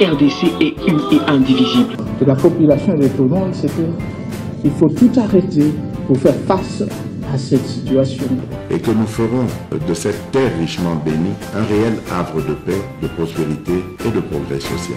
RDC est une et indivisible. De la population et de tout le monde, c'est qu'il faut tout arrêter pour faire face à cette situation. Et que nous ferons de cette terre richement bénie un réel havre de paix, de prospérité et de progrès social.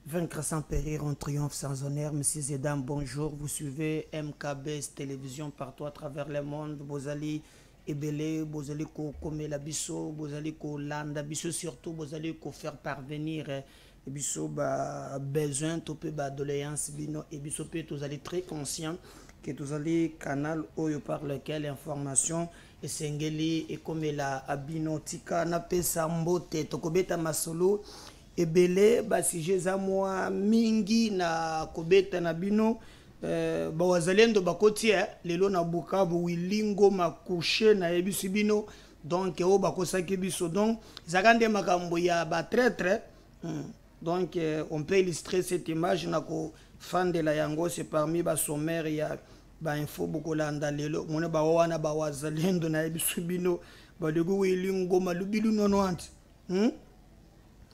Vaincre sans périr, on triomphe sans honneur. Messieurs et dames, bonjour. Vous suivez MKBS Télévision partout à travers le monde. Bozali Ebele, Bozali ko Komela Bisso, Bozali ko Landa Bisso, surtout Bozali ko faire parvenir Bisso ba besoin, topé ba doléance bino et Bisso peut tous aller très conscient que tous allez canal oyo par lequel l'information et sengeli et comme la abino tika na pesa mbote tokobeta masolo ebele basije za mwa mingi na kobeta na bino bawazalendo bakotia lelo na Bukavu wilingo makushe na yebisu bino donc o bakosaki biso donc zakande makambo ya ba traître donc on peut illustrer cette image na ko fan de la yango c'est parmi ba sommaire ya ba info bokolanda lelo mona ba wana bawazalendo na yebisu bino ba lego wilingo malubilu 90.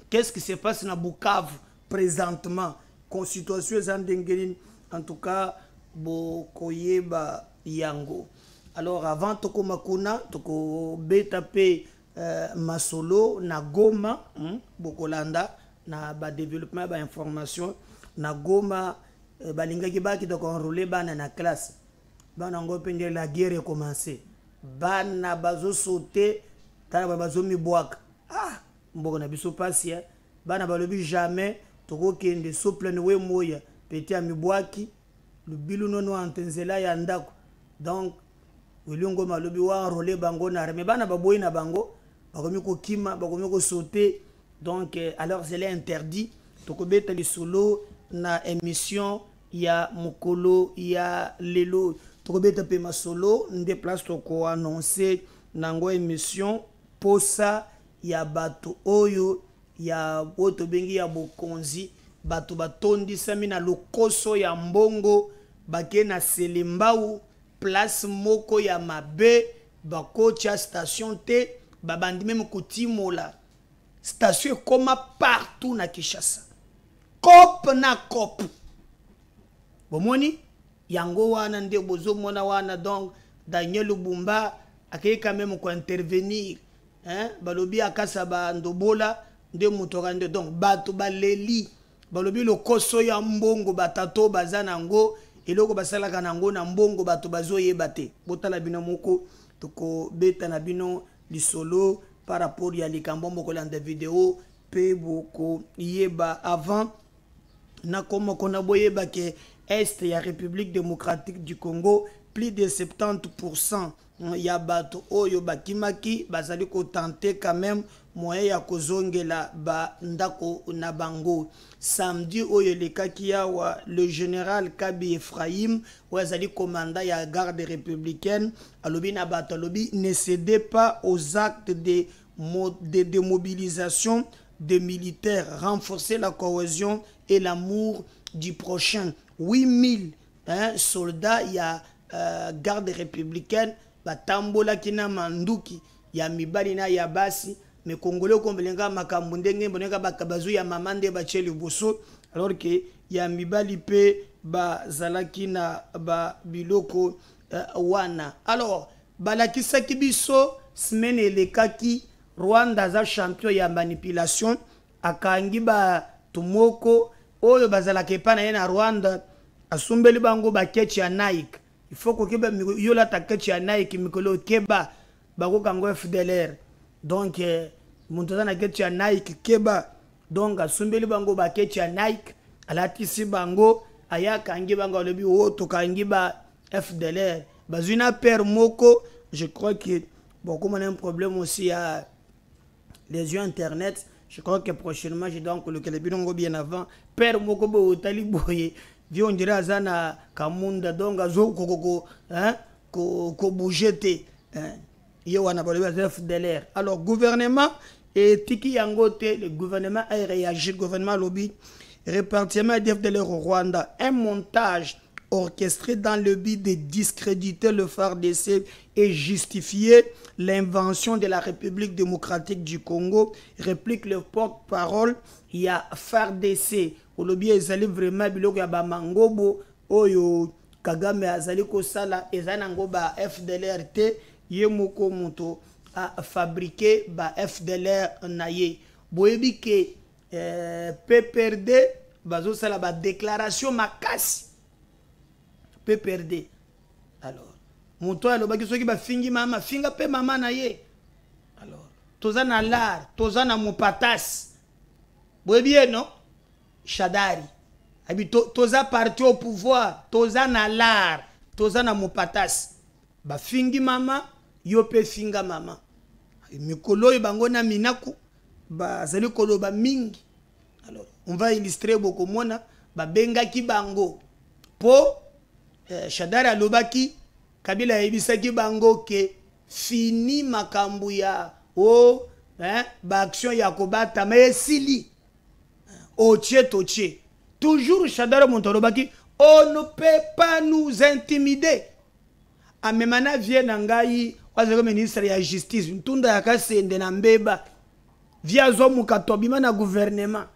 Qu'est-ce qui se passe dans Bukavu présentement? Constitution en tout cas, Bokoyeba Yango. Alors avant Toko Makuna, Toko Betape Masolo, na Goma, Bokolanda, na ba développement, ba information, na Goma, balinga kiba qui toko enrôler bana na classe. Bana ngo pende la guerre est commencée. Bana bazo sauter, tana bazo mi boaka. Ah! Mboko na biso pasi bana balobi jamais toko kende so plein we moya peti a mibwaki lubilu nono antenzela ya ndako donc wilongo malobi wa enrôler bango na armée bana baboyi na bango bakomi ko kima bakomi ko sauter donc alors c'est interdit toko beta li solo na émission ya mokolo ya lelo toko beta pe masolo nde place toko annoncer nango émission posa ya bato oyo ya boto bengi ya bokonzi bato batondi sami na lokoso ya mbongo bake na Selembau place moko ya mabe bakocha station te babandi même kutimola station koma partout na Kinshasa cop na cop bomoni yango wana nde bozo mona wana donc Daniel Lubumba akei quand même ko intervenir balobi akasa ba ndobola nde mutoka nde donc bato baleli balobi lokoso ya mbongo batato bazana ngo eloko basalaka nango na mbongo bato bazoyeba te botala bino moko toko beta na bino lisolo par rapport ya likambo moko landa vidéo pe boko yeba avant na komo kona boyeba ke est ya République démocratique du Congo plus de 70% ya bato oyo bakimaki bazali ko tenter quand même moyen ya kozongela ba ndako na bango samedi oyo lekaki yawa le général Kabi Ephraim wazali commandant ya garde républicaine alobi na bato alobi ne cédez pas aux actes de démobilisation des militaires, renforcer la cohésion et l'amour du prochain. 8000 soldats ya garde républicaine batambola kina manduki ya mibali na ya basi me congolais kombelenga makambo ndenge boneka bakabazu ya mamande bacheli boso alors que ya mibali pe bazalaki na ba biloko wana alors balakisaki biso semaine elekaki Rwanda za champion ya manipulation akangi ba tumoko oyo bazalaki pa na ye na Rwanda asumbeli bango bakechi ya Nike. Il faut que yola takechi ya Nike mikolo keba bako kango FDLR. Donc muntoza na kechi ya Nike keba donc asumbeli bango bakechi ya Nike alatisi bango aya kangi bango lobi o to kangi ba FDLR. Bazuna père moko, je crois que beaucoup on a un problème aussi à les yeux internet. Je crois que prochainement je dois coloquer les bilongo bien avant père moko bo taliboye. Vieux on dirait azana kamunda donga zo koko ko bougete yo wana ba FDLR. Alors gouvernement Et Tiki Yangote, le gouvernement a réagi, le gouvernement lobby, répartiment de au Rwanda. Un montage orchestré dans le but de discréditer le FARDC et justifier l'invention de la République démocratique du Congo, réplique le porte-parole, il y a FARDC. Au lobby, ils allaient vraiment biloko ya ba mangobo, oyo Kagame azali kosala, ezanango ba FDLRT, yemoko moto a fabriqué ba FDLR naye. Boyebi ke PPRD, bazo sala ba déclaration makasi. PPRD. Alors, moto alobaki soki ba fingi mama, finga pe mama naye. Alors, toza na lar, toza na mopatas. Boyebi non? Shadari. Abi toza parti au pouvoir, toza na lar, toza na mopatas. Ba fingi mama, yo pe finga mama. Mikolo bango na minaku, ba zali koloba mingi. Alors, on va illustrer beaucoup mona, ba benga ki bango. Po Shadari alobaki, Kabila ebisaki bango ke fini makambu ya ba action ya kobata ma esili. Toche. Toujours Shadari Montorobaki, on ne peut pas nous intimider. Amemana vient nangai, wazero ministre ya justice, ntunda yakasende na mbeba. Via zomu katobima na gouvernement.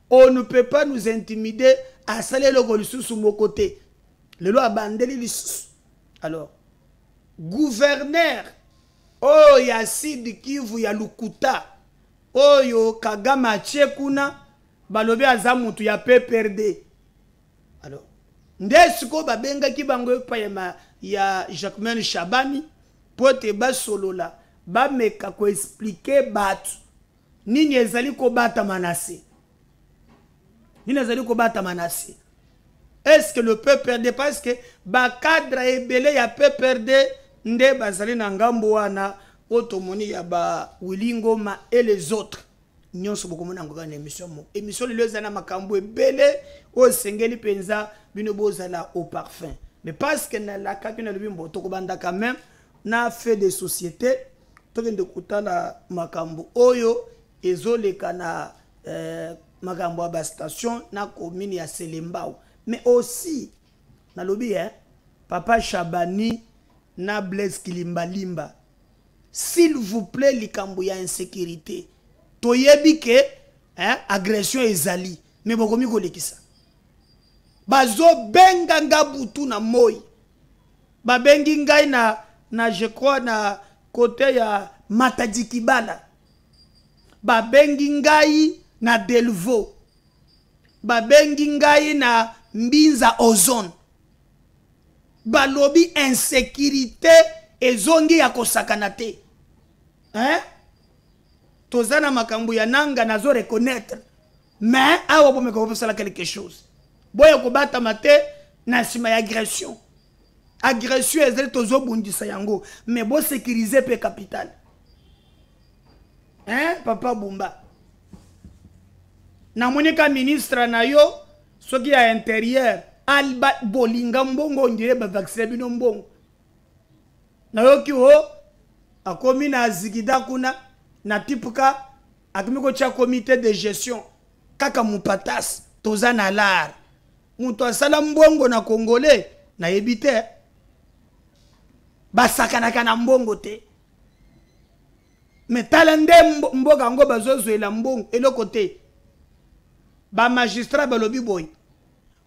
On ne peut pas nous intimider à saler le golisusu sur mon côté. Le loi bandeli lisusu. Alors, gouverneur, oh ya Sud Kivu ya Lukuta, oh yo Kagama Tchekuna, balobe azamutu ya PPRD. Alors, ndesiko babenga ki bango payema ya Jacquemain Shabani pote ba solola ba meka ko expliquer batu nini ezali ko bata manase. Nini ezali ko bata manase. Est-ce que le PPRD parce que ba cadre ebele ya PPRD nde bazali na ngambo wana otomoni ya ba Wilingoma et les autres. Nyonso bokomo na ngoka na émission mo. Émission le zana makambo ebele o sengeli penza bino bozala au parfum. Mais parce que na la kakina lebimbo to kobanda quand même na fait des sociétés to kende kutala makambo oyo ezoleka na makambo ba station na commune ya Selembao. Mais aussi, na lobby, Papa Chabani, na Blaise Kilimbalimba. S'il vous plaît, likambo ya insécurité. Toyebi ke, agression ezali. Mais bokomi kolekisa. Bazo benga nga butu na moi. Ba bengi ngai na je crois na côté ya Matadikibala. Ba bengi ngai na Delvaux. Ba bengi ngai na Mbinza Ozone. Balobi insécurité ezongi ya kosakana te. Tozana makambu ya nanga nazo reconnaître. Mais awa po meko sala quelque chose. Boya ko bata mate na sima ya agression. Agression ezeli tozo bundisa yango, mais bo sécuriser pe capital. Papa Bumba. Na monika ministre na yo soki ya intérieur alba bolinga mbongo ndire ba vacciner bino mbongo na yo ki ho akomi na zigida kuna na tipuka akimiko cha comité de gestion kaka mupatas toza na lar muto asala mbongo na congolais na yebite basakana kana mbongo te metalande mboga ngo bazozwela mbongo eloko te. Ba magistrat balobi boy.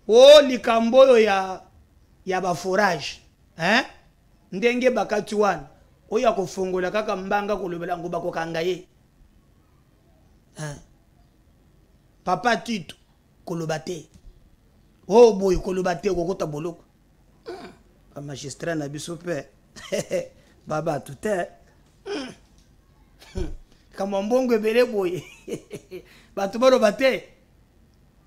Oh likambo yo ya ba forage. Ndenge bakati wana. Oya kofongola kaka mbanga kolobela ngo bakokanga ye. Papa Tito kolobate. Oh boy kolobate kokota boloko. Ba magistrat na biso pe. Baba tuté. Kama mbongo ebele boy. Batu baro bate.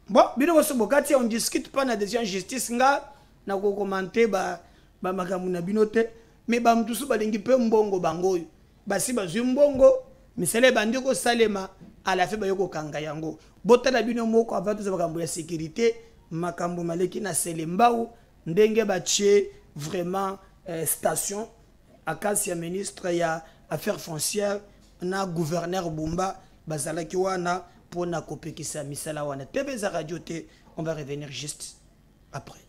Bon, bino boso bokati on discute pas na décision justice nga na ko commenter ba makambu na binote mais ba mtusu balingi pe mbongo bangoyo basi bazwi mbongo misele bandi ko salema ala fe ba yoko kanga yango botala bino moko avant za makambu ya sécurité makambu maleki na Selembao ndenge batie vraiment station akasi ya ministre ya affaires foncières na gouverneur Bumba bazalaki wana pona kopekisa misala wana pebeza radio te. On va revenir juste après.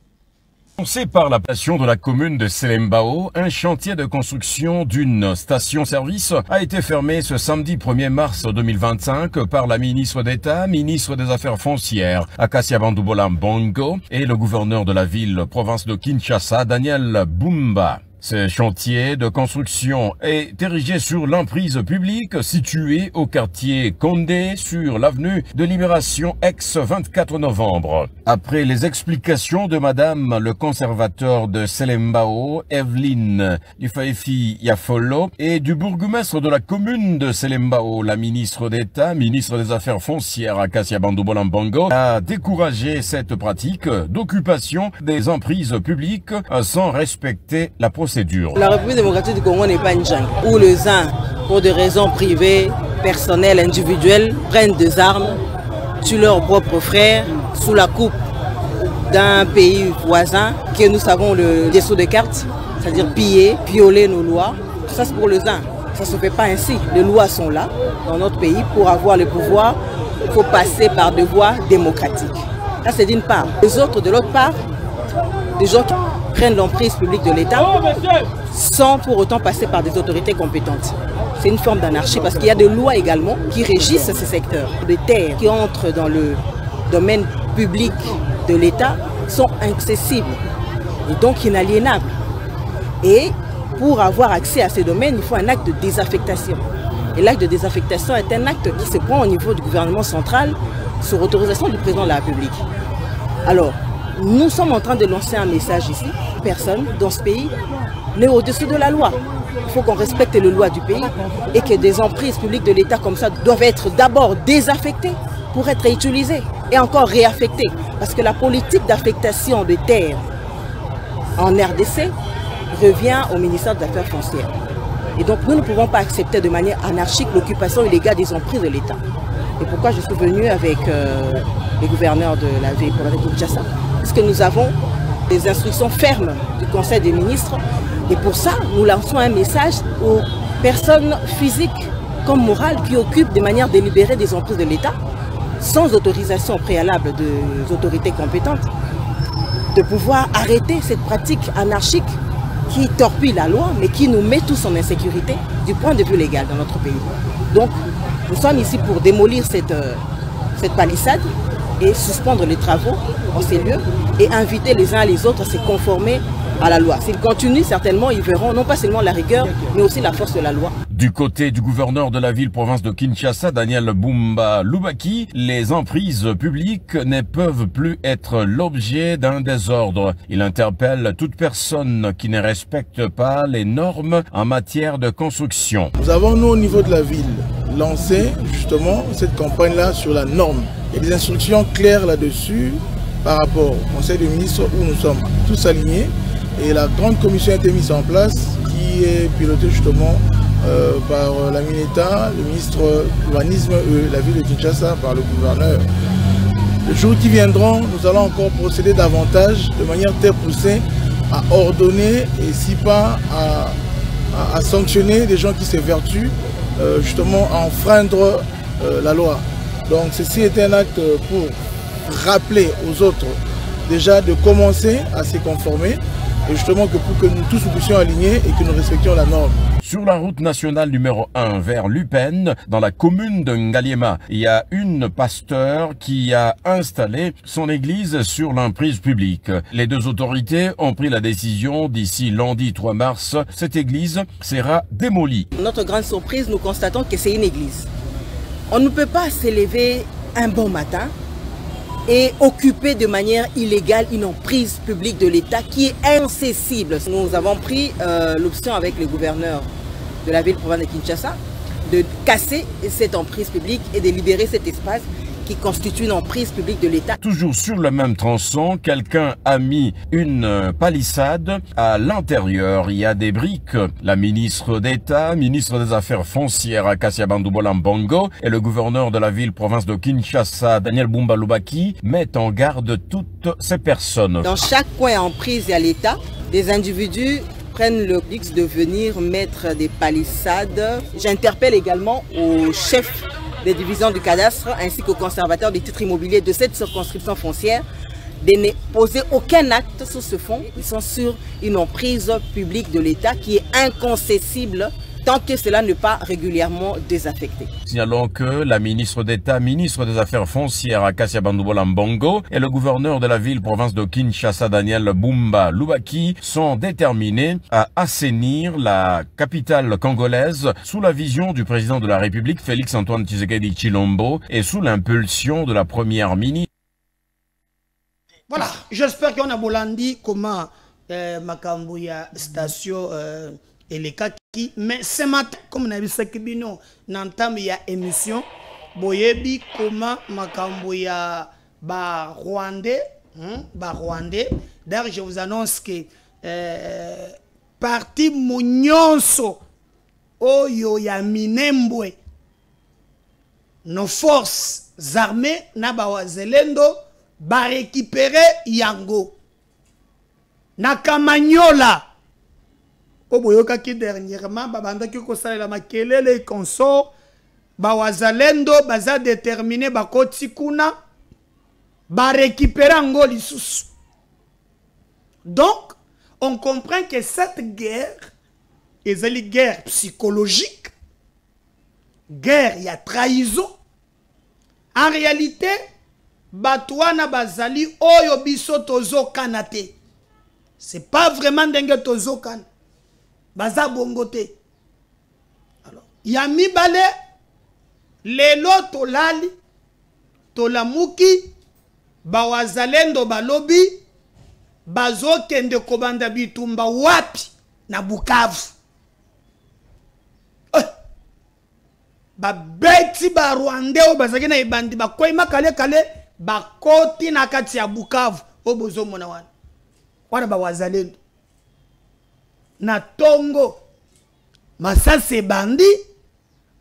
Annoncé par la passion de la commune de Selembao, un chantier de construction d'une station-service a été fermé ce samedi 1er mars 2025 par la ministre d'État, ministre des Affaires foncières, Akasia Bandoubola Mbongo, et le gouverneur de la ville-province de Kinshasa, Daniel Bumba. Ce chantier de construction est érigé sur l'emprise publique située au quartier Condé sur l'avenue de Libération ex-24 novembre. Après les explications de madame le conservateur de Selembao, Evelyne Ifaifi Yafolo, et du bourgmestre de la commune de Selembao, la ministre d'État, ministre des Affaires foncières Akasia Bandoubola Mbongo, a découragé cette pratique d'occupation des emprises publiques sans respecter la procédure. La République démocratique du Congo n'est pas une jungle où les uns, pour des raisons privées, personnelles, individuelles, prennent des armes, tuent leurs propres frères sous la coupe d'un pays voisin que nous savons le dessous de cartes, c'est-à-dire piller, violer nos lois. Ça c'est pour les uns. Ça ne se fait pas ainsi. Les lois sont là dans notre pays. Pour avoir le pouvoir, il faut passer par des voies démocratiques. Ça c'est d'une part. Les autres, de l'autre part, des gens qui prennent l'emprise publique de l'État sans pour autant passer par des autorités compétentes. C'est une forme d'anarchie parce qu'il y a des lois également qui régissent ces secteurs. Les terres qui entrent dans le domaine public de l'État sont accessibles et donc inaliénables. Et pour avoir accès à ces domaines, il faut un acte de désaffectation. Et l'acte de désaffectation est un acte qui se prend au niveau du gouvernement central sur autorisation du président de la République. Alors, nous sommes en train de lancer un message ici. Personne dans ce pays n'est au-dessus de la loi. Il faut qu'on respecte les lois du pays et que des emprises publiques de l'État comme ça doivent être d'abord désaffectées pour être utilisées et encore réaffectées. Parce que la politique d'affectation de terres en RDC revient au ministère des Affaires foncières. Et donc nous ne pouvons pas accepter de manière anarchique l'occupation illégale des emprises de l'État. Et pourquoi je suis venu avec les gouverneurs de la ville pour la Kinshasa? Parce que nous avons des instructions fermes du Conseil des ministres et pour ça, nous lançons un message aux personnes physiques comme morales qui occupent de manière délibérée des emprises de l'État sans autorisation préalable des autorités compétentes de pouvoir arrêter cette pratique anarchique qui torpille la loi mais qui nous met tous en insécurité du point de vue légal dans notre pays. Donc, nous sommes ici pour démolir cette palissade et suspendre les travaux en ces lieux et inviter les uns et les autres à se conformer à la loi. S'ils continuent, certainement, ils verront non pas seulement la rigueur, mais aussi la force de la loi. Du côté du gouverneur de la ville-province de Kinshasa, Daniel Bumba Lubaki, les emprises publiques ne peuvent plus être l'objet d'un désordre. Il interpelle toute personne qui ne respecte pas les normes en matière de construction. Nous avons, nous, au niveau de la ville, lancé justement cette campagne-là sur la norme. Il y a des instructions claires là-dessus par rapport au Conseil des ministres où nous sommes tous alignés. Et la grande commission a été mise en place qui est pilotée justement par la MINETA, le ministre de l'urbanisme, la ville de Kinshasa, par le gouverneur. Les jours qui viendront, nous allons encore procéder davantage de manière très poussée à ordonner et si pas à sanctionner des gens qui s'évertuent justement à enfreindre la loi. Donc ceci est un acte pour rappeler aux autres déjà de commencer à s'y conformer et justement que pour que nous tous nous puissions aligner et que nous respections la norme. Sur la route nationale numéro 1 vers Lupen, dans la commune de Ngaliema, il y a une pasteur qui a installé son église sur l'emprise publique. Les deux autorités ont pris la décision d'ici lundi 3 mars, cette église sera démolie. Notre grande surprise, nous constatons que c'est une église. On ne peut pas s'élever un bon matin et occuper de manière illégale une emprise publique de l'État qui est incessible. Nous avons pris l'option avec le gouverneur de la ville-province de Kinshasa de casser cette emprise publique et de libérer cet espace qui constitue une emprise publique de l'État. Toujours sur le même tronçon, quelqu'un a mis une palissade à l'intérieur. Il y a des briques. La ministre d'État, ministre des Affaires foncières Akasia Bandoubola Mbongo et le gouverneur de la ville-province de Kinshasa, Daniel Bumba Lubaki, mettent en garde toutes ces personnes. Dans chaque coin emprise à l'État, des individus prennent le luxe de venir mettre des palissades. J'interpelle également au chef des divisions du cadastre ainsi qu'aux conservateurs des titres immobiliers de cette circonscription foncière de ne poser aucun acte sur ce fonds. Ils sont sur une emprise publique de l'État qui est inconcessible tant que cela n'est pas régulièrement désaffecté. Signalons que la ministre d'État, ministre des Affaires foncières Acacia Bandoubola Mbongo et le gouverneur de la ville-province de Kinshasa, Daniel Bumba Lubaki, sont déterminés à assainir la capitale congolaise sous la vision du président de la République, Félix-Antoine Tshisekedi Tshilombo, et sous l'impulsion de la première ministre. Voilà, j'espère qu'on a bolandi comment Makambouya station et les kaki. Mais ce matin, comme on a vu ça, n'entame y a émission. Boyebi comment Makambouya ba Rwandais, D'ailleurs, je vous annonce que parti Mounionso Oyo ya Minembwe, nos forces armées Nabawa Zelendo ba récupérer Yango na Kamanyola. Oboyoka ki dernièrement babanda ki ko salela makelele consort ba wazalendo baza déterminé ba koti kuna ba récupérer ngo lisusu. Donc on comprend que cette guerre est une guerre psychologique, guerre ya trahison. En réalité Batouana bazali oyo biso tozo kanate. C'est pas vraiment dengue tozo kan. Baza bongote. Alors, yami bale lelo tolali tolamuki bawazalendo balobi bazo kende kobanda bitumba wapi na Bukavu. Babeti ba Rwandais bazaki na ibandi bakoima kale kale bakoti na kati ya Bukavu obozo mona wana wana bawazalendo na tongo masase bandi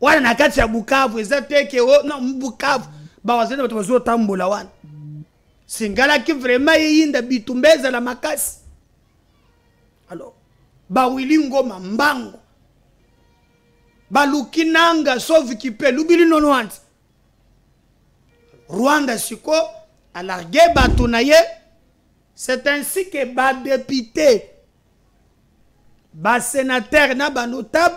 wana na kati ya Bukavu ezateke o na Bukavu bawazalendo bazo tambola wana singala ki vraiment yinda bitumbeza la makasi. Alors bawili ngoma mbango balukinanga sauf kipe lubili nono wanti Rwanda siko a largué batunaye. C'est ainsi que ba député ba sénateur na ba notable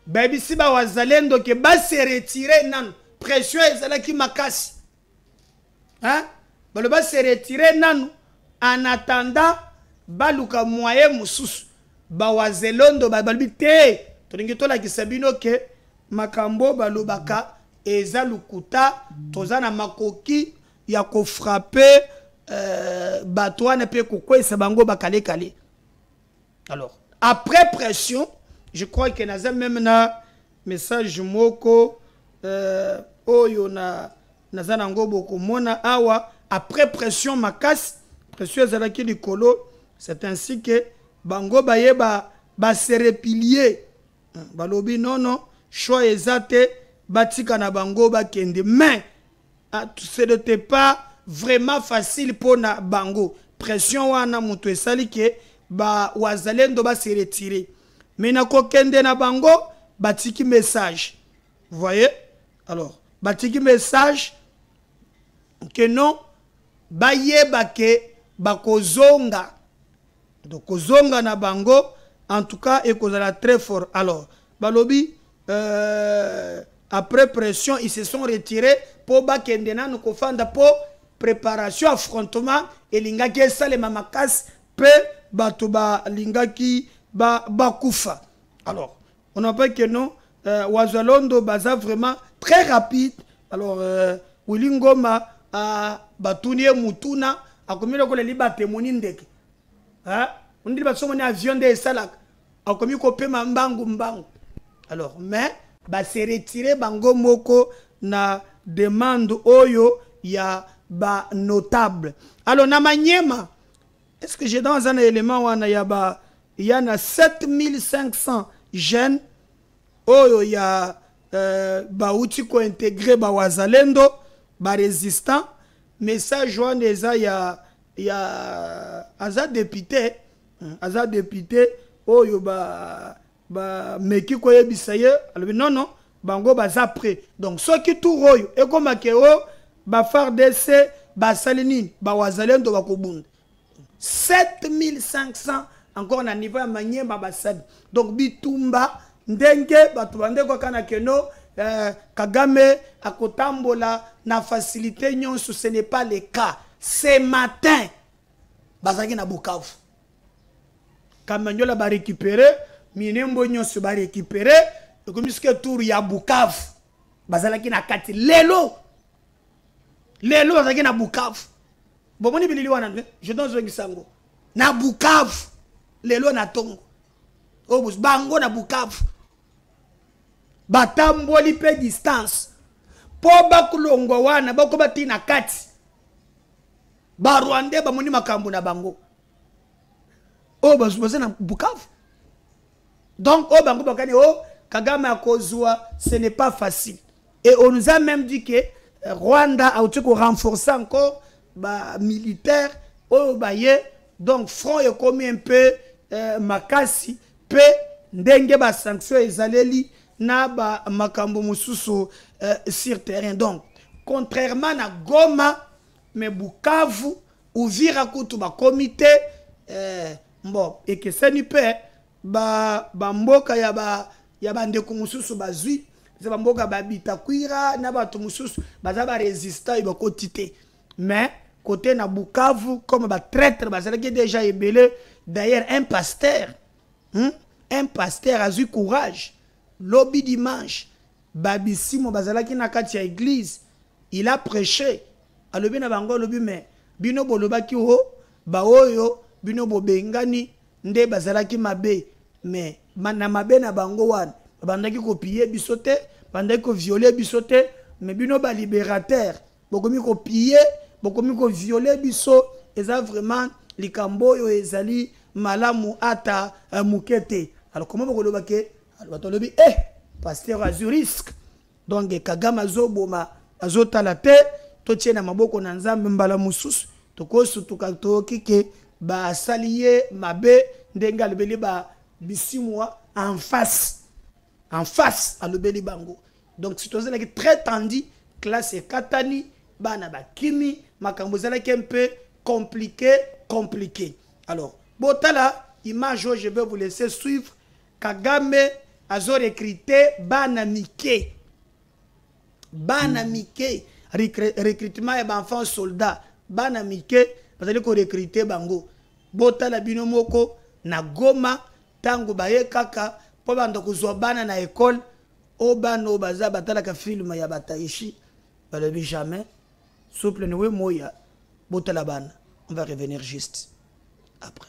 baby si ba wazalendo ke ba se retirer nan pression ezala ki makasi hein ba se retirer nan en attendant baluka moyen mususu ba wazalendo ba balbite tolingi tola kisabino ke makambo balobaka eza lukuta tozana makoki ya ko frapper batouane pe kokwesa bango bakale kale. Alors après pression, je crois que naza même na message moko oyo na nazana ngobo ko mona awa après pression makasi pression ezalaki likolo. C'est ainsi que bango bayeba ba se repilier balobi non choix ezate batika na bango bakende. Mais ce n'était pas vraiment facile pour na bango. Pression wana mutu esali ke ba wazalendo ba se retirer. Mais na kokende na bango batiki message. Vous voyez? Alors, batiki message que non bayeba ke bakozonga. Donc kozonga na bango en tout cas et kozala très fort. Alors, balobi après pression, ils se sont retirés pour bakendena nous kofanda pour préparation affrontement et lingaki sale mamakas pe batuba lingaki ba kufa. Alors, on appelle que non wazalondo baza vraiment très rapide. Alors Wilingoma batunie mutuna akomile ko le libate monindeke. Hein? On dit ba somoni avion de salak akomi ko pe mbangu mbangu. Alors, mais ba se retirer bango moko na demande oyo ya ba notable. Alors na Maniema, est-ce que j'ai dans un élément wana ya ba il y en a 7500 jeunes oyo ya ba uti ko intégrer ba wazalendo ba résistant. Message wana eza ya aza député aza député oyo ba meki koyebisa ye alobi non bango baza prêt donc soki tour oyo ekomaki o ba FARDC basali nini bawazalendo bakobunda 7500 encore na niveau ya Maniema basali donc bitumba ndenge bato bandeko kana keno Kagame akotambola na facilité nyonso ce n'est pas le cas ce matin bazaki na Bukavu Kamanyola ba récupérer Minembo nyonso ba récupérer ekomiske tour ya Bukavu bazalaki na kati lelo bazalaki na Bukavu bomoni bilili wana je donne ngisango na Bukavu lelo na tongo obus bango na Bukavu batamboli pe distance po bakulongo wana bako batina kati ba Rwanda bamoni makambo na bango o bazubaza na Bukavu donc o bango bakani o Kagame a kozwa ce n'est pas facile et on nous a même dit que Rwanda a renforcé encore ba militaire o baye donc front est comme un peu makasi pe ndenge ba sanction ezaleli na ba makambo mususu sur terrain donc contrairement na Goma mais Bukavu Uvira kutu ba comité bon et que ça n'y peut ba mboka ya ba ndeko mususu bazui za mboka ba bitakwira na ba to mususu baza ba résistant ba kotité mais côté na Bukavu comme ba traître bazalaki déjà ebelé d'ailleurs un pasteur a eu courage lobby dimanche babisimo bazalaki na kati ya église il a prêché alobi na bango lobi mais bino bolobaki ho ba oyo bino bobengani nde bazalaki mabe mais na mabe na bango wana bandaki kopier bisote bandaki ko violer bisote mais bino ba libérateur bokomi ko piller bokomi ko violer biso eza vraiment likambo yo ezali malamu ata mukete alors comment bokolobake batolobi pasteur azu risque donc Kagame azoboma azotala te totie na maboko na nzambe mbala mususu tokosutuka tokike ba saliye mabe ndenga lebeli ba bisimwa en face à l'obéli bango donc situation est très tendue classe katani bana ba kimi makambo zalaki un peu compliqué alors botala image je vais vous laisser suivre Kagame azo recruté bana mike recrutement et enfants soldats bana mike bazali ko recruter bango botala bino moko na Goma tango baye kaka po bando kozwa bana na école o bano baza batalaka film ya bataishi balobi jamais souple ne we moya botala bana on va revenir juste après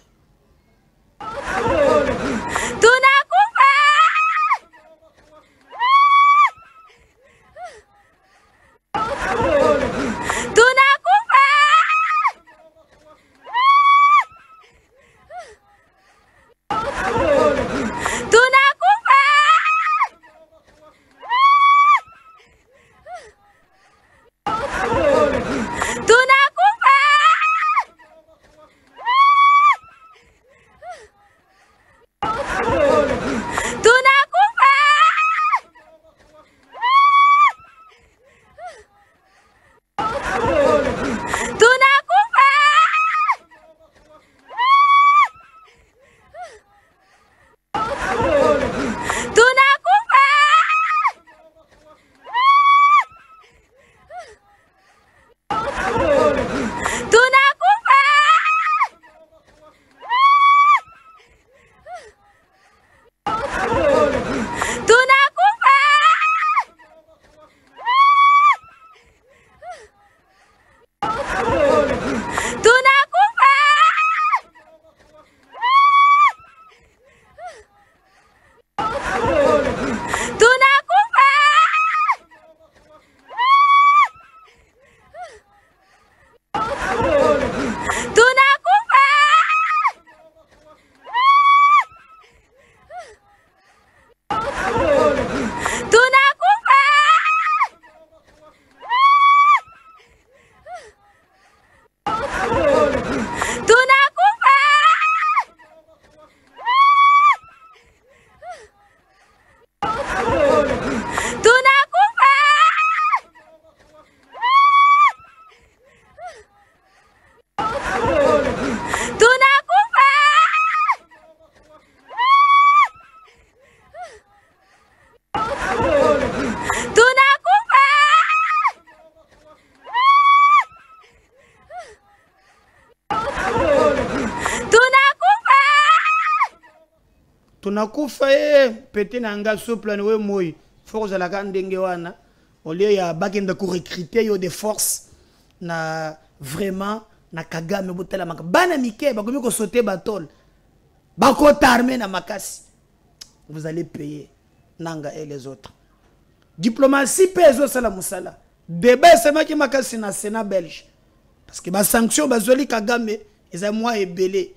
tunakufa pete nanga souple we moi faut que la ndenge wana au lieu ya bakenda ko recruter yo des forces na vraiment na Kagame botela maka bana mike bakomi ko sauter batol bako t'armer na makasi vous allez payer nanga et les autres diplomatie peso sala musala débat c'est maki makasi na Sénat belge parce que ba sanction bazoli Kagame eza moi ebelé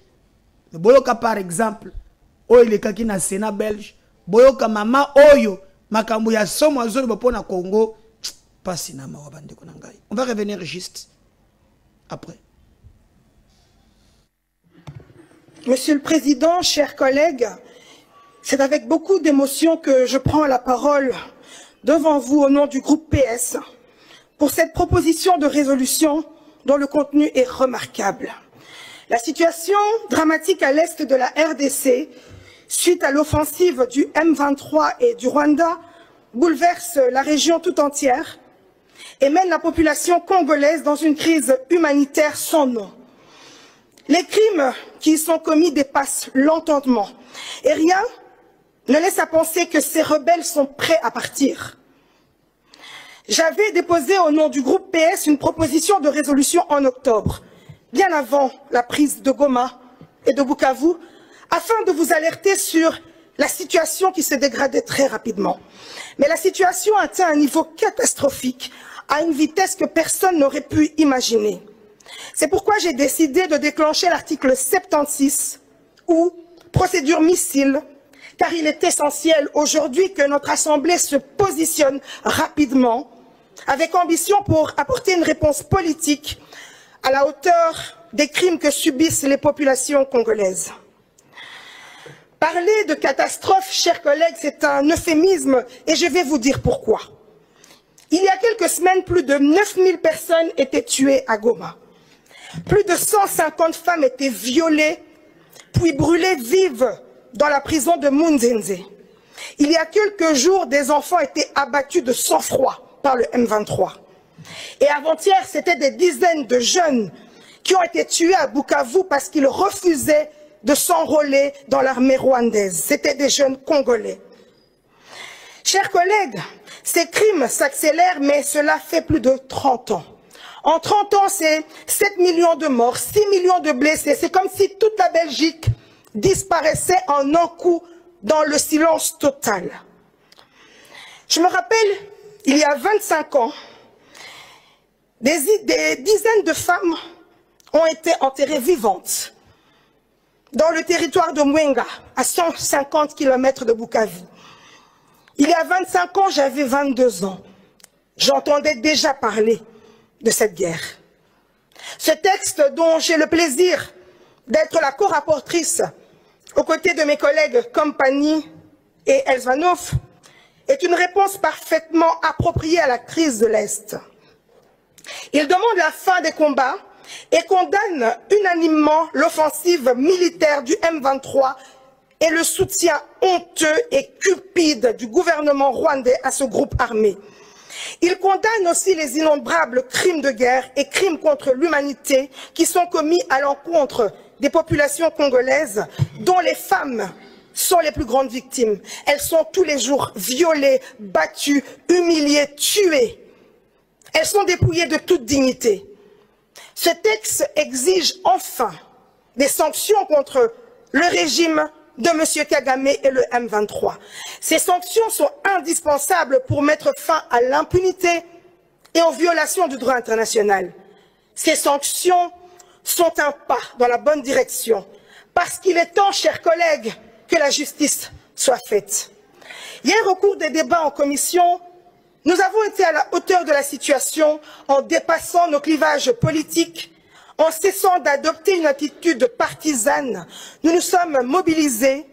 mais boyoka par exemple oyo elekaki na Sénat belge boyoka mama oyo makambo ya somo azoli bopona Congo pas sinama wa bandeko na ngai. On va revenir juste après. Monsieur le Président, chers collègues, c'est avec beaucoup d'émotion que je prends la parole devant vous au nom du groupe PS pour cette proposition de résolution dont le contenu est remarquable. La situation dramatique à l'est de la RDC, suite à l'offensive du M23 et du Rwanda, bouleverse la région tout entière et mène la population congolaise dans une crise humanitaire sans nom. Les crimes qui y sont commis dépassent l'entendement et rien ne laisse à penser que ces rebelles sont prêts à partir. J'avais déposé au nom du groupe PS une proposition de résolution en octobre, bien avant la prise de Goma et de Bukavu, afin de vous alerter sur la situation qui se dégradait très rapidement. Mais la situation atteint un niveau catastrophique, à une vitesse que personne n'aurait pu imaginer. C'est pourquoi j'ai décidé de déclencher l'article 76, ou procédure missile, car il est essentiel aujourd'hui que notre Assemblée se positionne rapidement, avec ambition pour apporter une réponse politique à la hauteur des crimes que subissent les populations congolaises. Parler de catastrophe, chers collègues, c'est un euphémisme et je vais vous dire pourquoi. Il y a quelques semaines, plus de 9000 personnes étaient tuées à Goma. Plus de 150 femmes étaient violées, puis brûlées vives dans la prison de Munzenze. Il y a quelques jours, des enfants étaient abattus de sang-froid par le M23. Et avant-hier, c'était des dizaines de jeunes qui ont été tués à Bukavu parce qu'ils refusaient de s'enrôler dans l'armée rwandaise. C'étaient des jeunes Congolais. Chers collègues, ces crimes s'accélèrent, mais cela fait plus de 30 ans. En 30 ans, c'est 7 millions de morts, 6 millions de blessés. C'est comme si toute la Belgique disparaissait en un coup dans le silence total. Je me rappelle, il y a 25 ans, des dizaines de femmes ont été enterrées vivantes dans le territoire de Mwenga, à 150 km de Bukavu. Il y a 25 ans, j'avais 22 ans. J'entendais déjà parler de cette guerre. Ce texte dont j'ai le plaisir d'être la co-rapportrice aux côtés de mes collègues Kompany et Elzvanov est une réponse parfaitement appropriée à la crise de l'Est. Il demande la fin des combats et condamne unanimement l'offensive militaire du M23 et le soutien honteux et cupide du gouvernement rwandais à ce groupe armé. Il condamne aussi les innombrables crimes de guerre et crimes contre l'humanité qui sont commis à l'encontre des populations congolaises, dont les femmes sont les plus grandes victimes. Elles sont tous les jours violées, battues, humiliées, tuées. Elles sont dépouillées de toute dignité. Ce texte exige enfin des sanctions contre le régime de M. Kagame et le M23. Ces sanctions sont indispensables pour mettre fin à l'impunité et aux violations du droit international. Ces sanctions sont un pas dans la bonne direction, parce qu'il est temps, chers collègues, que la justice soit faite. Hier, au cours des débats en commission, nous avons été à la hauteur de la situation en dépassant nos clivages politiques, en cessant d'adopter une attitude partisane. Nous nous sommes mobilisés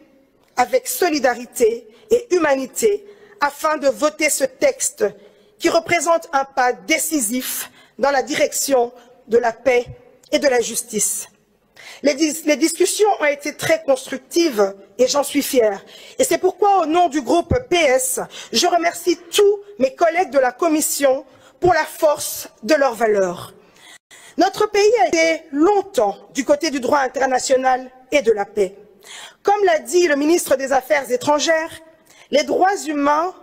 avec solidarité et humanité afin de voter ce texte qui représente un pas décisif dans la direction de la paix et de la justice. Les discussions ont été très constructives et j'en suis fière. Et c'est pourquoi, au nom du groupe PS, je remercie tous mes collègues de la Commission pour la force de leurs valeurs. Notre pays a été longtemps du côté du droit international et de la paix. Comme l'a dit le ministre des Affaires étrangères, les droits humains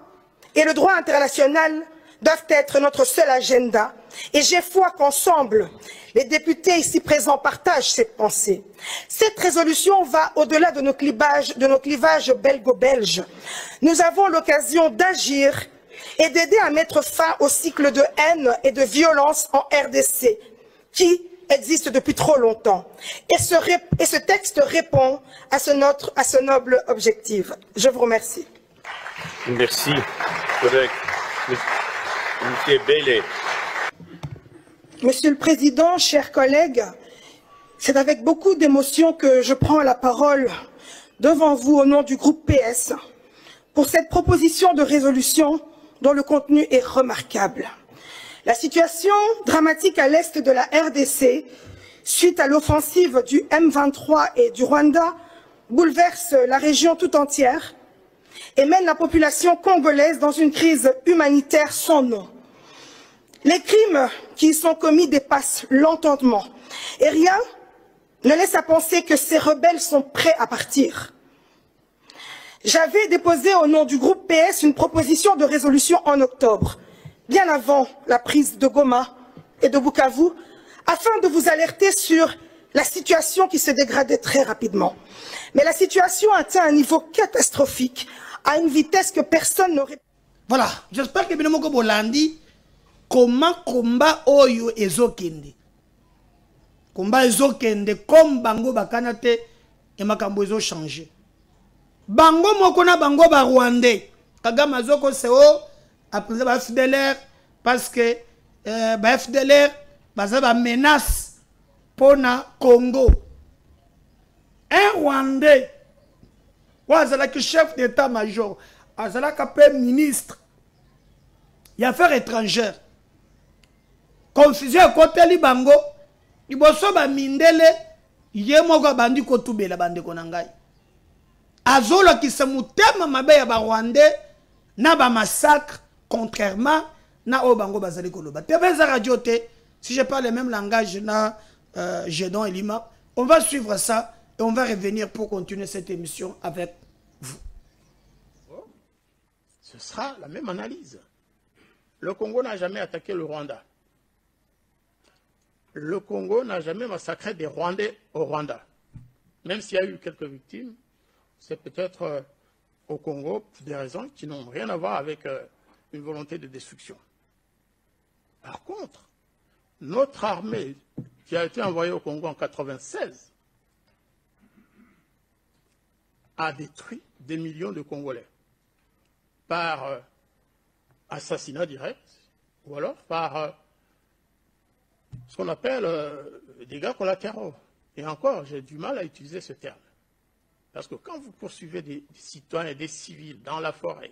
et le droit international doivent être notre seul agenda. Et j'ai foi qu'ensemble, les députés ici présents partagent cette pensée. Cette résolution va au-delà de nos clivages belgo-belges. Nous avons l'occasion d'agir et d'aider à mettre fin au cycle de haine et de violence en RDC, qui existe depuis trop longtemps. Et ce texte répond à ce noble objectif. Je vous remercie. Merci, collègue. Monsieur Bélé. Monsieur le Président, chers collègues, c'est avec beaucoup d'émotion que je prends la parole devant vous au nom du groupe PS pour cette proposition de résolution dont le contenu est remarquable. La situation dramatique à l'est de la RDC, suite à l'offensive du M23 et du Rwanda, bouleverse la région tout entière et mène la population congolaise dans une crise humanitaire sans nom. Les crimes qui y sont commis dépassent l'entendement et rien ne laisse à penser que ces rebelles sont prêts à partir. J'avais déposé au nom du groupe PS une proposition de résolution en octobre, bien avant la prise de Goma et de Bukavu, afin de vous alerter sur la situation qui se dégradait très rapidement. Mais la situation atteint un niveau catastrophique, à une vitesse que personne n'aurait... Voilà, j'espère que Binomoko Bolandi, comment combat Oyo ezokende. Combat ezokende, comme Bango Bakanate et Makambo ezo changé. Bango Mokona Bango ba Rwandais. Kagame Zoko Seo, après ça, FDLR, parce que FDLR, ça va menace pour le Congo. Un Rwandais, le chef d'état-major, le ministre, il y a affaires étrangères. Confusion côté Libango, il y a mindele, il y a un bandi kotoube la bande konangai. Azolo qui se mutema mabe ya ba Rwandais, na ba massacre, contrairement na Obango bazali koloba. Tebeza radio te, si je parle le même langage na Gédon et Lima, on va suivre ça et on va revenir pour continuer cette émission avec vous. Ce sera la même analyse. Le Congo n'a jamais attaqué le Rwanda. Le Congo n'a jamais massacré des Rwandais au Rwanda. Même s'il y a eu quelques victimes, c'est peut-être au Congo pour des raisons qui n'ont rien à voir avec une volonté de destruction. Par contre, notre armée qui a été envoyée au Congo en 1996 a détruit des millions de Congolais par assassinat direct ou alors par ce qu'on appelle dégâts collatéraux. Et encore, j'ai du mal à utiliser ce terme. Parce que quand vous poursuivez des citoyens et des civils dans la forêt,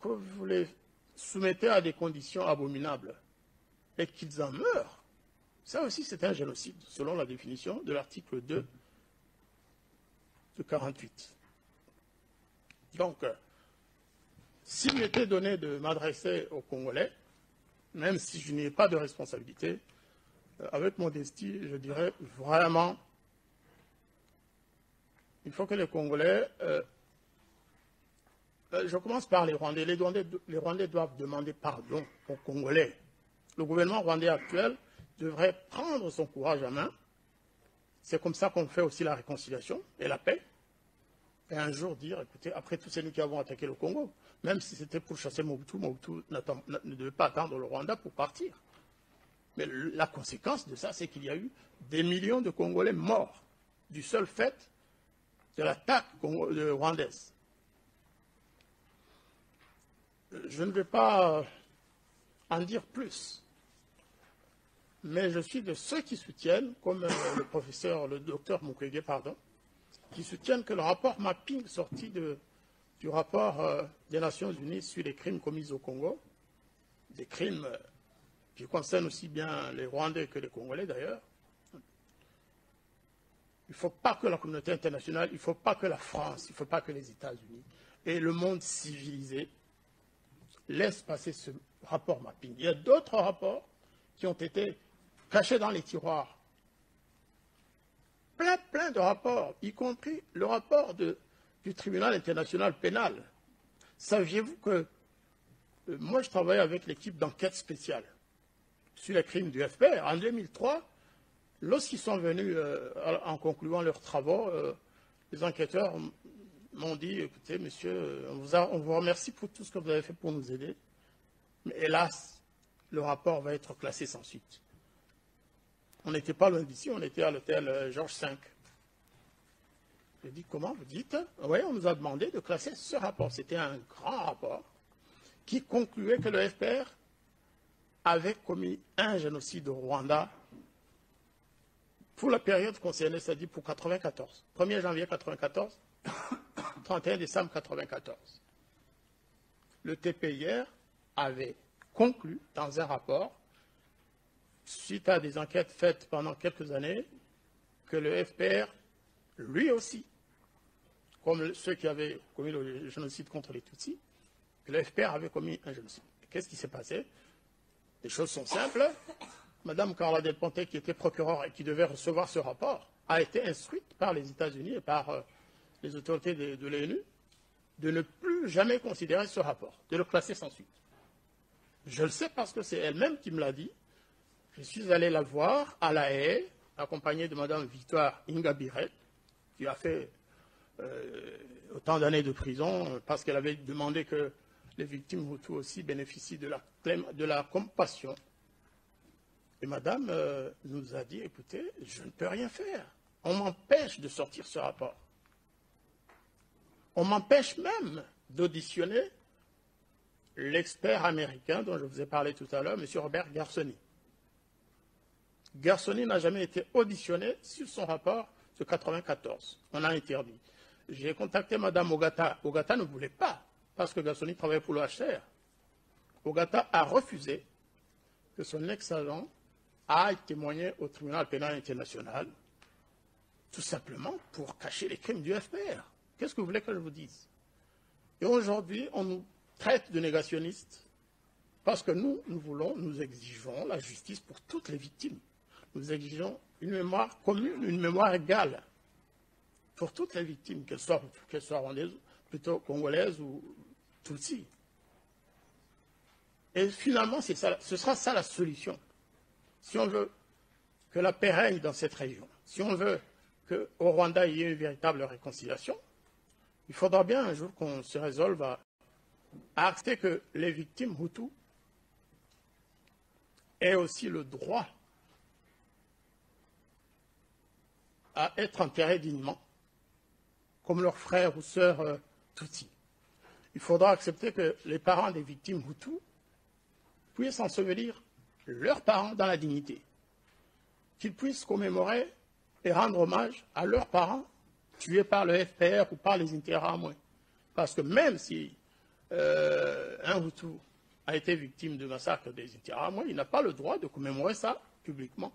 que vous les soumettez à des conditions abominables et qu'ils en meurent, ça aussi c'est un génocide, selon la définition de l'article 2 de 48. Donc, s'il m'était donné de m'adresser aux Congolais, même si je n'ai pas de responsabilité, avec modestie, je dirais vraiment, il faut que les Congolais, je commence par les Rwandais. Les Rwandais doivent demander pardon aux Congolais. Le gouvernement rwandais actuel devrait prendre son courage à main. C'est comme ça qu'on fait aussi la réconciliation et la paix. Et un jour dire, écoutez, après tout, c'est nous qui avons attaqué le Congo. Même si c'était pour chasser Mobutu, Mobutu ne devait pas attendre le Rwanda pour partir. Mais la conséquence de ça, c'est qu'il y a eu des millions de Congolais morts du seul fait de l'attaque rwandaise. Je ne vais pas en dire plus, mais je suis de ceux qui soutiennent, comme le docteur Mukwege, qui soutiennent que le rapport mapping sorti du rapport des Nations Unies sur les crimes commis au Congo, des crimes qui concernent aussi bien les Rwandais que les Congolais d'ailleurs, il ne faut pas que la communauté internationale, il ne faut pas que la France, il ne faut pas que les États-Unis et le monde civilisé laissent passer ce rapport mapping. Il y a d'autres rapports qui ont été cachés dans les tiroirs plein de rapports, y compris le rapport du tribunal international pénal. Saviez-vous que moi, je travaille avec l'équipe d'enquête spéciale sur les crimes du FPR. En 2003, lorsqu'ils sont venus en concluant leurs travaux, les enquêteurs m'ont dit, écoutez, monsieur, on vous remercie pour tout ce que vous avez fait pour nous aider, mais hélas, le rapport va être classé sans suite. On n'était pas loin d'ici, on était à l'hôtel Georges V. J'ai dit, comment vous dites? Oui, on nous a demandé de classer ce rapport. C'était un grand rapport qui concluait que le FPR avait commis un génocide au Rwanda pour la période concernée, c'est-à-dire pour 1994. 1er janvier 1994, 31 décembre 1994. Le TPIR avait conclu dans un rapport, suite à des enquêtes faites pendant quelques années, que le FPR, lui aussi, comme ceux qui avaient commis le génocide contre les Tutsis, que le FPR avait commis un génocide. Qu'est-ce qui s'est passé? Les choses sont simples. Madame Carla Del Ponte, qui était procureure et qui devait recevoir ce rapport, a été instruite par les États-Unis et par les autorités de l'ONU de ne plus jamais considérer ce rapport, de le classer sans suite. Je le sais parce que c'est elle-même qui me l'a dit. Je suis allé la voir à La Haye, accompagnée de Madame Victoire Ingabire, qui a fait autant d'années de prison parce qu'elle avait demandé que les victimes Hutus aussi bénéficient de la compassion. Et Madame nous a dit, écoutez, je ne peux rien faire. On m'empêche de sortir ce rapport. On m'empêche même d'auditionner l'expert américain dont je vous ai parlé tout à l'heure, M. Robert Gersony. Gersony n'a jamais été auditionné sur son rapport de 1994. On a interdit. J'ai contacté Mme Ogata. Ogata ne voulait pas, parce que Gersony travaillait pour le HCR. Ogata a refusé que son ex-agent aille témoigner au tribunal pénal international, tout simplement pour cacher les crimes du FPR. Qu'est-ce que vous voulez que je vous dise? Et aujourd'hui, on nous traite de négationnistes parce que nous exigeons la justice pour toutes les victimes. Nous exigeons une mémoire commune, une mémoire égale pour toutes les victimes, qu'elles soient rwandaises, plutôt congolaises ou tutsis. Et finalement, ce sera ça la solution. Si on veut que la paix règne dans cette région, si on veut qu'au Rwanda il y ait une véritable réconciliation, il faudra bien un jour qu'on se résolve à accepter que les victimes Hutus aient aussi le droit à être enterrés dignement, comme leurs frères ou sœurs Tutsis. Il faudra accepter que les parents des victimes Hutus puissent ensevelir leurs parents dans la dignité, qu'ils puissent commémorer et rendre hommage à leurs parents tués par le FPR ou par les Interahamwe. Parce que même si un Hutu a été victime du massacre des Interahamwe, il n'a pas le droit de commémorer ça publiquement.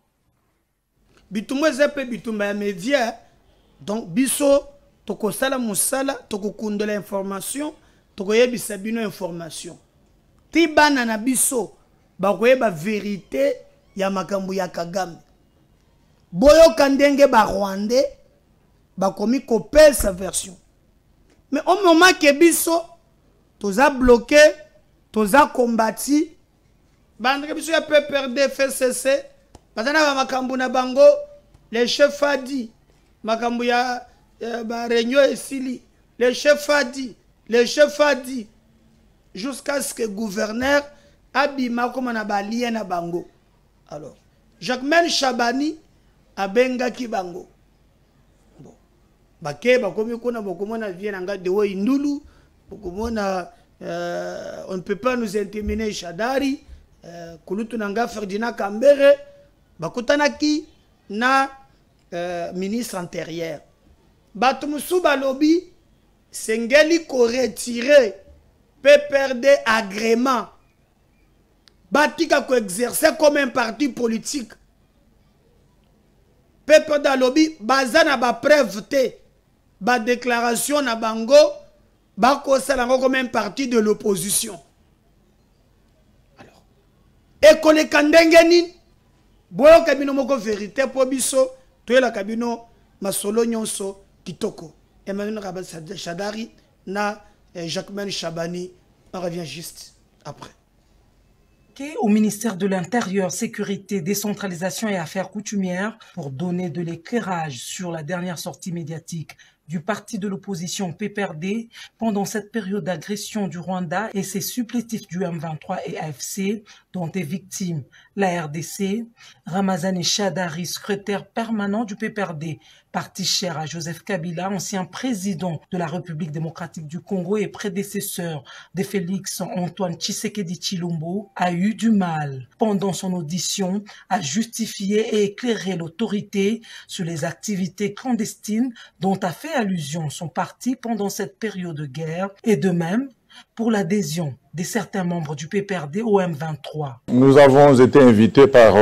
Bitumba zepe bitumba ya média, donc biso toko sala musala toko kundela information toko yebisa bino information. Ti bana na biso ba koyeba vérité ya makambo ya Kagame. Boyo kandenge ba Rwandais ba komi kopel sa version. Mais au moment que biso toza bloqué, toza combattu, bandre biso ya PPRD FCC, batana ba makambo na bango, les chefs a dit, makambo ya ba réunion esili, les chefs a dit, jusqu'à ce que le gouverneur abima comme na ba lien na bango. Alors, Jacquemaine Chabani abenga ki bango. Bon. Bake bakomi kuna bokomona vient nga de wo indulu, bokomona on ne peut pas nous intimider Shadari, kulutu nanga Ferdinand Kambere, bakotanaki na ministre intérieur. Batumusu balobi sengeli ko retirer PPRD agrément. Batika ko exercer comme un parti politique. PPRD lobby bazana ba preuve te, ba déclaration na bango, ba ko salango comme un parti de l'opposition. Alors, et ko le kandengeni boyo kabino moko vérité po biso, to la kabino masolo nyonso kitoko. Emmanuel Rabat Chadari na Jacquemain Chabani. On revient juste après. Au ministère de l'Intérieur, Sécurité, Décentralisation et Affaires coutumières pour donner de l'éclairage sur la dernière sortie médiatique du parti de l'opposition PPRD pendant cette période d'agression du Rwanda et ses supplétifs du M23 et AFC dont est victime la RDC. Ramazani Chadari, secrétaire permanent du PPRD, parti cher à Joseph Kabila, ancien président de la République démocratique du Congo et prédécesseur de Félix Antoine Tshisekedi Tshilombo, a eu du mal pendant son audition à justifier et éclairer l'autorité sur les activités clandestines dont a fait allusion son parti pendant cette période de guerre et de même pour l'adhésion de certains membres du PPRD au M23. Nous avons été invités par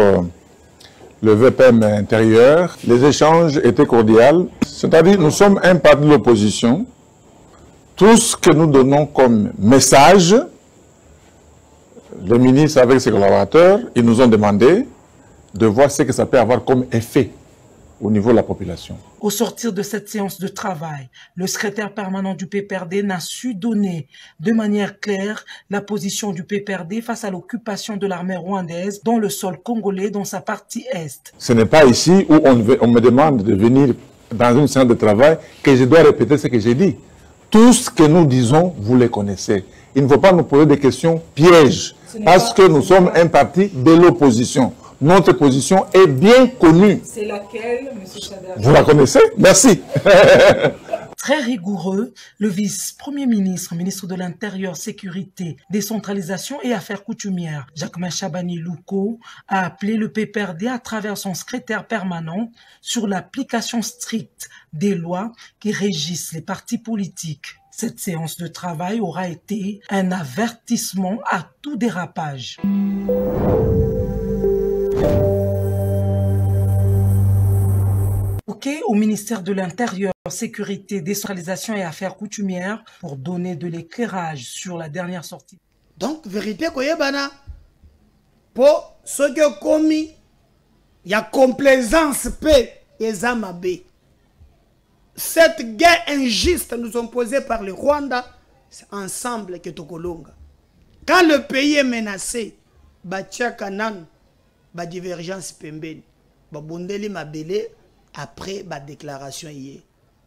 le VPM intérieur. Les échanges étaient cordiaux. C'est-à-dire nous sommes un parti de l'opposition. Tout ce que nous donnons comme message, le ministre avec ses collaborateurs, ils nous ont demandé de voir ce que ça peut avoir comme effet au niveau de la population. Au sortir de cette séance de travail, le secrétaire permanent du PPRD n'a su donner de manière claire la position du PPRD face à l'occupation de l'armée rwandaise dans le sol congolais dans sa partie est. Ce n'est pas ici où on me demande de venir dans une séance de travail que je dois répéter ce que j'ai dit. Tout ce que nous disons, vous les connaissez. Il ne faut pas nous poser des questions pièges parce que nous sommes un parti de l'opposition. Notre position est bien connue. C'est laquelle, M. Chadari? Vous la connaissez? Merci. Très rigoureux, le vice-premier ministre, ministre de l'Intérieur, Sécurité, Décentralisation et Affaires coutumières, Jacquemain Chabani Louko, a appelé le PPRD à travers son secrétaire permanent sur l'application stricte des lois qui régissent les partis politiques. Cette séance de travail aura été un avertissement à tout dérapage. Au ministère de l'Intérieur, Sécurité, Décentralisation et Affaires coutumières pour donner de l'éclairage sur la dernière sortie. Donc, vérité, koyebana, pour ce que commis, il y a complaisance, paix et zamabé. Cette guerre injuste nous imposée par le Rwanda, c'est ensemble que Tokolonga. Quand le pays est menacé, Batia Kanan, ba divergence pembeni, ba bondeli mabele. Après la déclaration hier,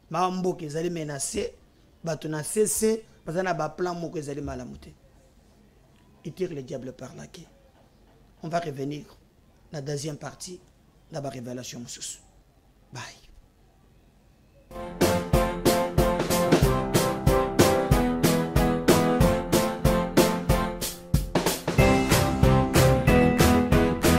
Mambo qui est menacé, Batona cessé, parce qu'on a un plan qui est malamouté. Il tire le diable par la queue. On va revenir dans la deuxième partie de la révélation. Bye.